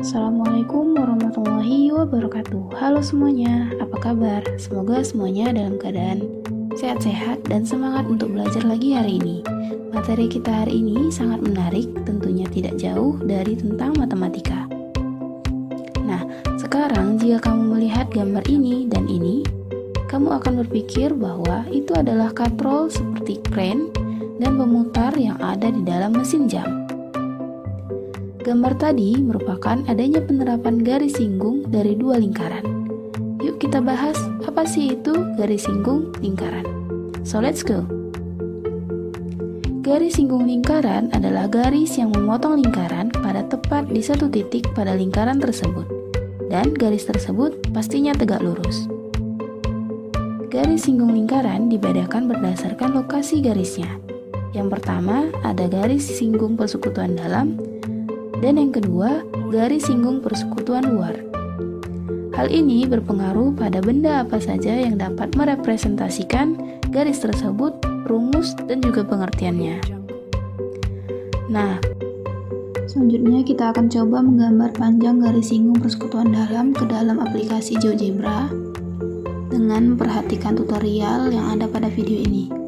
Assalamualaikum warahmatullahi wabarakatuh. Halo semuanya, apa kabar? Semoga semuanya dalam keadaan sehat-sehat dan semangat untuk belajar lagi hari ini. Materi kita hari ini sangat menarik, tentunya tidak jauh dari tentang matematika. Nah, sekarang jika kamu melihat gambar ini dan ini, kamu akan berpikir bahwa itu adalah katrol seperti kren dan pemutar yang ada di dalam mesin jam. Gambar tadi merupakan adanya penerapan garis singgung dari dua lingkaran. Yuk kita bahas apa sih itu garis singgung lingkaran. So let's go. Garis singgung lingkaran adalah garis yang memotong lingkaran pada tepat di satu titik pada lingkaran tersebut. Dan garis tersebut pastinya tegak lurus. Garis singgung lingkaran dibedakan berdasarkan lokasi garisnya. Yang pertama ada garis singgung persekutuan dalam, dan yang kedua, garis singgung persekutuan luar. Hal ini berpengaruh pada benda apa saja yang dapat merepresentasikan garis tersebut, rumus, dan juga pengertiannya. Nah, selanjutnya kita akan coba menggambar panjang garis singgung persekutuan dalam ke dalam aplikasi GeoGebra dengan memperhatikan tutorial yang ada pada video ini.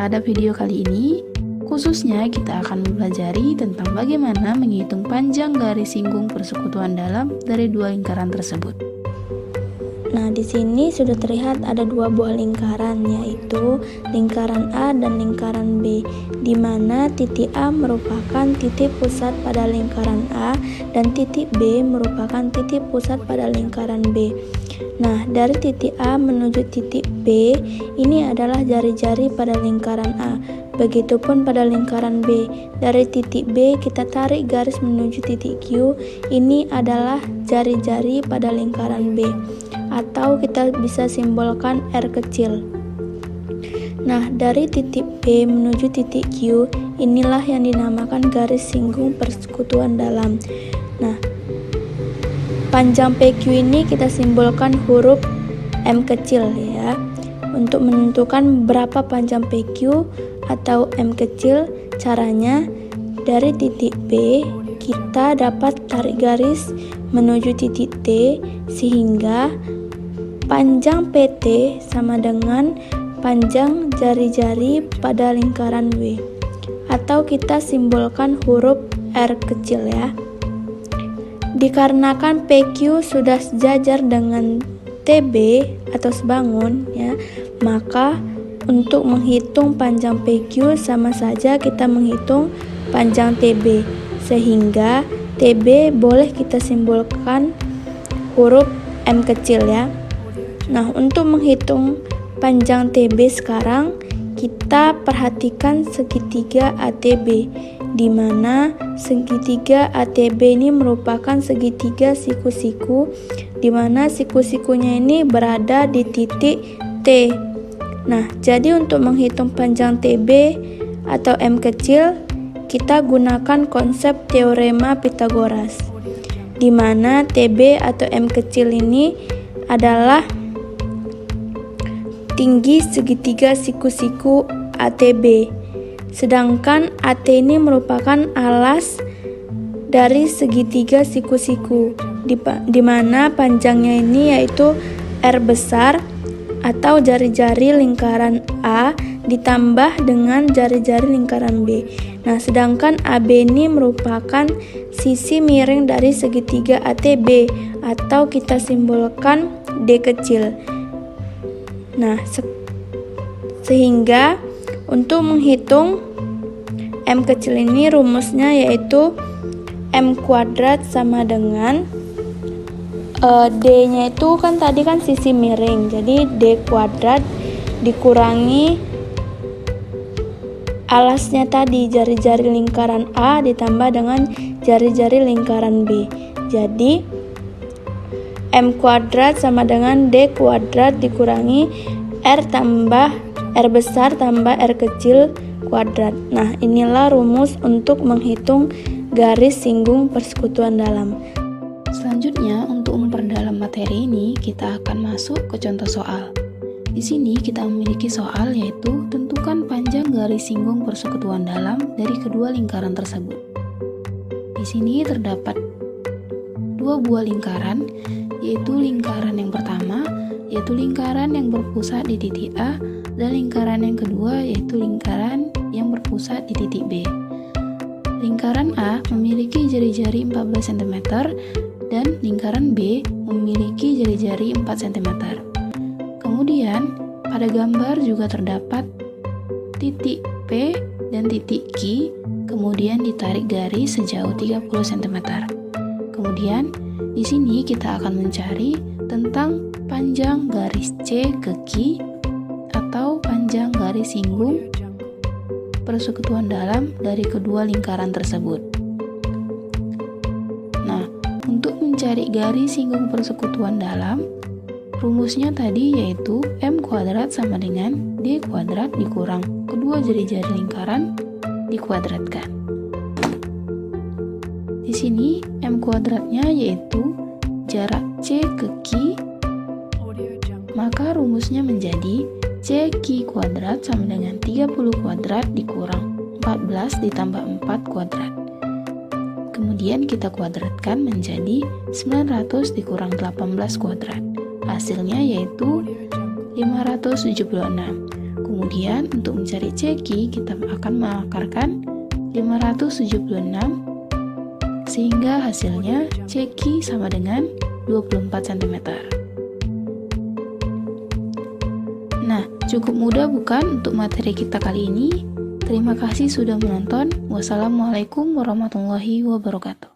pada video kali ini, khususnya kita akan mempelajari tentang bagaimana menghitung panjang garis singgung persekutuan dalam dari dua lingkaran tersebut. Nah, di sini sudah terlihat ada dua buah lingkaran, yaitu lingkaran A dan lingkaran B, di mana titik A merupakan titik pusat pada lingkaran A dan titik B merupakan titik pusat pada lingkaran B. Nah, dari titik A menuju titik B, ini adalah jari-jari pada lingkaran A. Begitupun pada lingkaran B, dari titik B kita tarik garis menuju titik Q, ini adalah jari-jari pada lingkaran B, atau kita bisa simbolkan R kecil. Nah, dari titik B menuju titik Q, inilah yang dinamakan garis singgung persekutuan dalam. Nah, panjang PQ ini kita simbolkan huruf M kecil ya. Untuk menentukan berapa panjang PQ atau M kecil, caranya dari titik B kita dapat tarik garis menuju titik T sehingga panjang PT sama dengan panjang jari-jari pada lingkaran W, atau kita simbolkan huruf R kecil ya. Dikarenakan PQ sudah sejajar dengan TB atau sebangun ya, maka untuk menghitung panjang PQ sama saja kita menghitung panjang TB, sehingga TB boleh kita simbolkan huruf M kecil ya. Nah, untuk menghitung panjang TB sekarang kita perhatikan segitiga ATB, di mana segitiga ATB ini merupakan segitiga siku-siku, di mana siku-sikunya ini berada di titik T. Nah, jadi untuk menghitung panjang TB atau M kecil, kita gunakan konsep teorema Pythagoras, di mana TB atau M kecil ini adalah tinggi segitiga siku-siku ATB, sedangkan AT ini merupakan alas dari segitiga siku-siku, di mana panjangnya ini yaitu R besar atau jari-jari lingkaran A ditambah dengan jari-jari lingkaran B. Nah, sedangkan AB ini merupakan sisi miring dari segitiga ATB, atau kita simbolkan D kecil. Nah, sehingga untuk menghitung M kecil ini rumusnya yaitu M kuadrat sama dengan D-nya itu kan tadi kan sisi miring, jadi D kuadrat dikurangi alasnya tadi jari-jari lingkaran A ditambah dengan jari-jari lingkaran B. Jadi M kuadrat sama dengan D kuadrat dikurangi R besar tambah R kecil kuadrat. Nah, inilah rumus untuk menghitung garis singgung persekutuan dalam. Selanjutnya, untuk memperdalam materi ini, kita akan masuk ke contoh soal. Di sini kita memiliki soal yaitu tentukan panjang garis singgung persekutuan dalam dari kedua lingkaran tersebut. Di sini terdapat dua buah lingkaran, yaitu lingkaran yang pertama yaitu lingkaran yang berpusat di titik A, dan lingkaran yang kedua yaitu lingkaran yang berpusat di titik B. Lingkaran A memiliki jari-jari 14 cm dan lingkaran B memiliki jari-jari 4 cm. Kemudian pada gambar juga terdapat titik P dan titik Q, kemudian ditarik garis sejauh 30 cm. Kemudian di sini kita akan mencari tentang panjang garis C ke Q atau panjang garis singgung persekutuan dalam dari kedua lingkaran tersebut. Nah, untuk mencari garis singgung persekutuan dalam, rumusnya tadi yaitu M kuadrat sama dengan D kuadrat dikurang kedua jari-jari lingkaran dikuadratkan. Di sini M kuadratnya yaitu jarak C ke Q, maka rumusnya menjadi CQ kuadrat sama dengan 30 kuadrat dikurang 14 ditambah 4 kuadrat. Kemudian kita kuadratkan menjadi 900 dikurang 18 kuadrat. Hasilnya yaitu 576. Kemudian untuk mencari CQ kita akan mengakarkan 576 sehingga hasilnya CQ sama dengan 24 cm. Nah, cukup mudah bukan untuk materi kita kali ini? Terima kasih sudah menonton. Wassalamualaikum warahmatullahi wabarakatuh.